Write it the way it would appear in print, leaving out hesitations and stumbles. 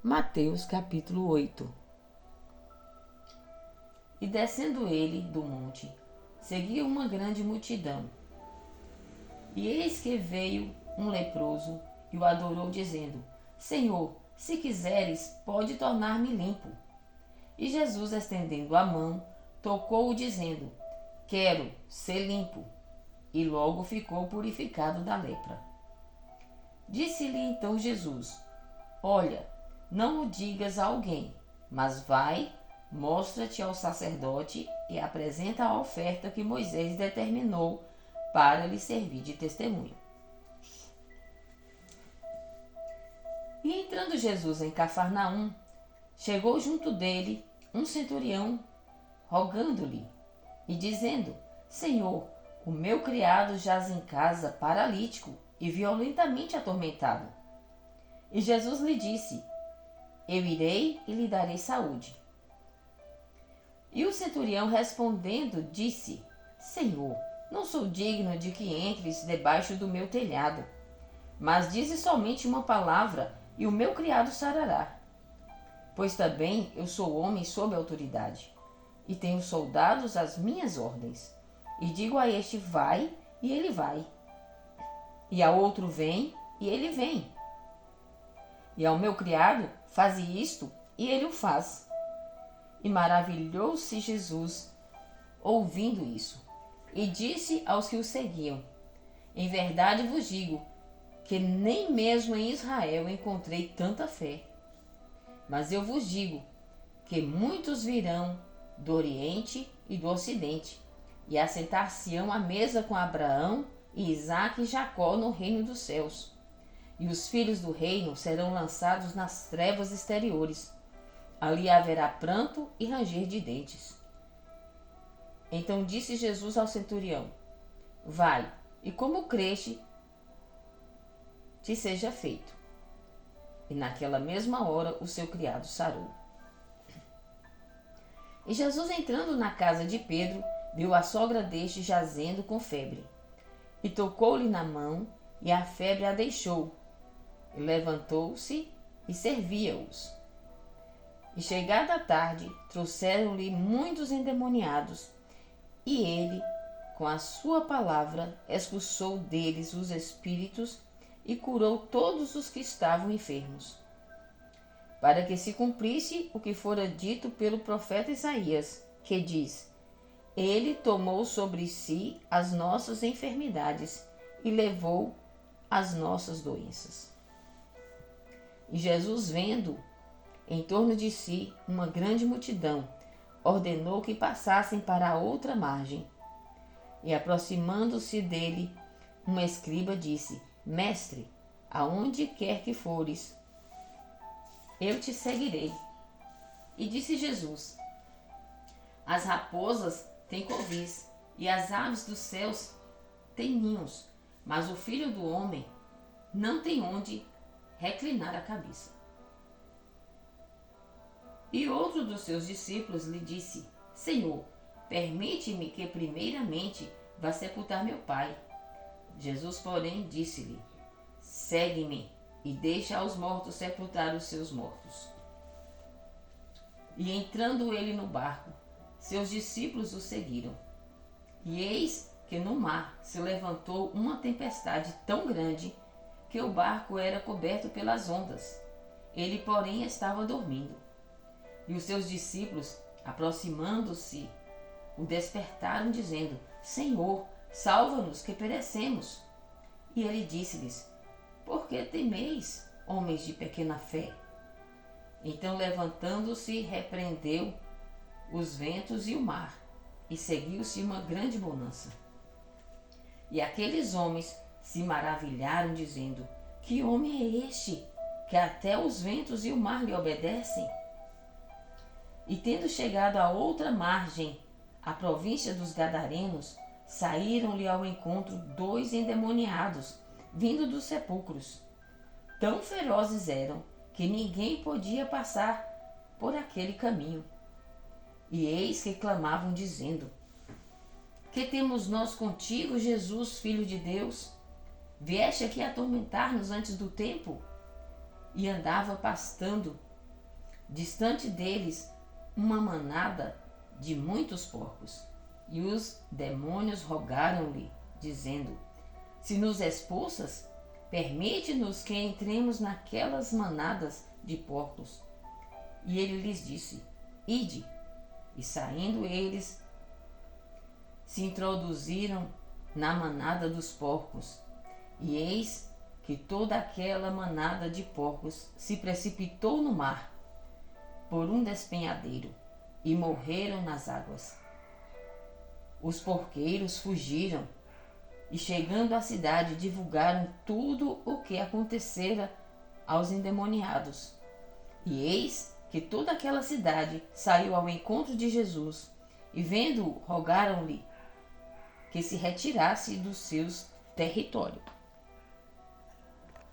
Mateus capítulo 8. E descendo ele do monte, seguia uma grande multidão. E eis que veio um leproso e o adorou, dizendo: Senhor, se quiseres, pode tornar-me limpo. E Jesus, estendendo a mão, tocou-o, dizendo: Quero ser limpo. E logo ficou purificado da lepra. Disse-lhe então Jesus: Olha, não o digas a alguém, mas vai, mostra-te ao sacerdote e apresenta a oferta que Moisés determinou para lhe servir de testemunho. E entrando Jesus em Cafarnaum, chegou junto dele um centurião, rogando-lhe e dizendo: Senhor, o meu criado jaz em casa paralítico e violentamente atormentado. E Jesus lhe disse: Eu irei e lhe darei saúde. E o centurião respondendo disse: Senhor, não sou digno de que entres debaixo do meu telhado, mas dize somente uma palavra e o meu criado sarará. Pois também eu sou homem sob autoridade, e tenho soldados às minhas ordens. E digo a este: vai, e ele vai. E a outro: vem, e ele vem. E ao meu criado: faze isto, e ele o faz. E maravilhou-se Jesus ouvindo isso, e disse aos que o seguiam: Em verdade vos digo, que nem mesmo em Israel encontrei tanta fé. Mas eu vos digo, que muitos virão do Oriente e do Ocidente, e assentar-se-ão à mesa com Abraão, e Isaque e Jacó no reino dos céus. E os filhos do reino serão lançados nas trevas exteriores. Ali haverá pranto e ranger de dentes. Então disse Jesus ao centurião: Vai, e como creste, te seja feito. E naquela mesma hora o seu criado sarou. E Jesus, entrando na casa de Pedro, viu a sogra deste jazendo com febre. E tocou-lhe na mão, e a febre a deixou. E levantou-se e servia-os. E chegada a tarde, trouxeram-lhe muitos endemoniados, e ele, com a sua palavra, expulsou deles os espíritos e curou todos os que estavam enfermos, para que se cumprisse o que fora dito pelo profeta Isaías, que diz: Ele tomou sobre si as nossas enfermidades e levou as nossas doenças. E Jesus, vendo em torno de si uma grande multidão, ordenou que passassem para a outra margem. E aproximando-se dele, uma escriba disse: Mestre, aonde quer que fores, eu te seguirei. E disse Jesus: As raposas têm covis, e as aves dos céus têm ninhos, mas o Filho do Homem não tem onde reclinar a cabeça. E outro dos seus discípulos lhe disse: Senhor, permite-me que primeiramente vá sepultar meu pai. Jesus, porém, disse-lhe: Segue-me e deixa aos mortos sepultar os seus mortos. E entrando ele no barco, seus discípulos o seguiram. E eis que no mar se levantou uma tempestade tão grande que o barco era coberto pelas ondas. Ele, porém, estava dormindo. E os seus discípulos, aproximando-se, o despertaram, dizendo: Senhor, salva-nos, que perecemos. E ele disse-lhes: Por que temeis, homens de pequena fé? Então, levantando-se, repreendeu os ventos e o mar, e seguiu-se uma grande bonança. E aqueles homens se maravilharam, dizendo: Que homem é este, que até os ventos e o mar lhe obedecem? E tendo chegado à outra margem, a província dos Gadarenos, saíram-lhe ao encontro 2 endemoniados, vindo dos sepulcros. Tão ferozes eram, que ninguém podia passar por aquele caminho. E eis que clamavam, dizendo: Que temos nós contigo, Jesus, Filho de Deus? Vieste aqui atormentar-nos antes do tempo? E andava pastando distante deles uma manada de muitos porcos. E os demônios rogaram-lhe, dizendo: Se nos expulsas, permite-nos que entremos naquelas manadas de porcos. E ele lhes disse: Ide. E saindo eles, se introduziram na manada dos porcos. E eis que toda aquela manada de porcos se precipitou no mar, por um despenhadeiro, e morreram nas águas. Os porqueiros fugiram, e chegando à cidade divulgaram tudo o que acontecera aos endemoniados. E eis que toda aquela cidade saiu ao encontro de Jesus, e vendo-o, rogaram-lhe que se retirasse do seu território.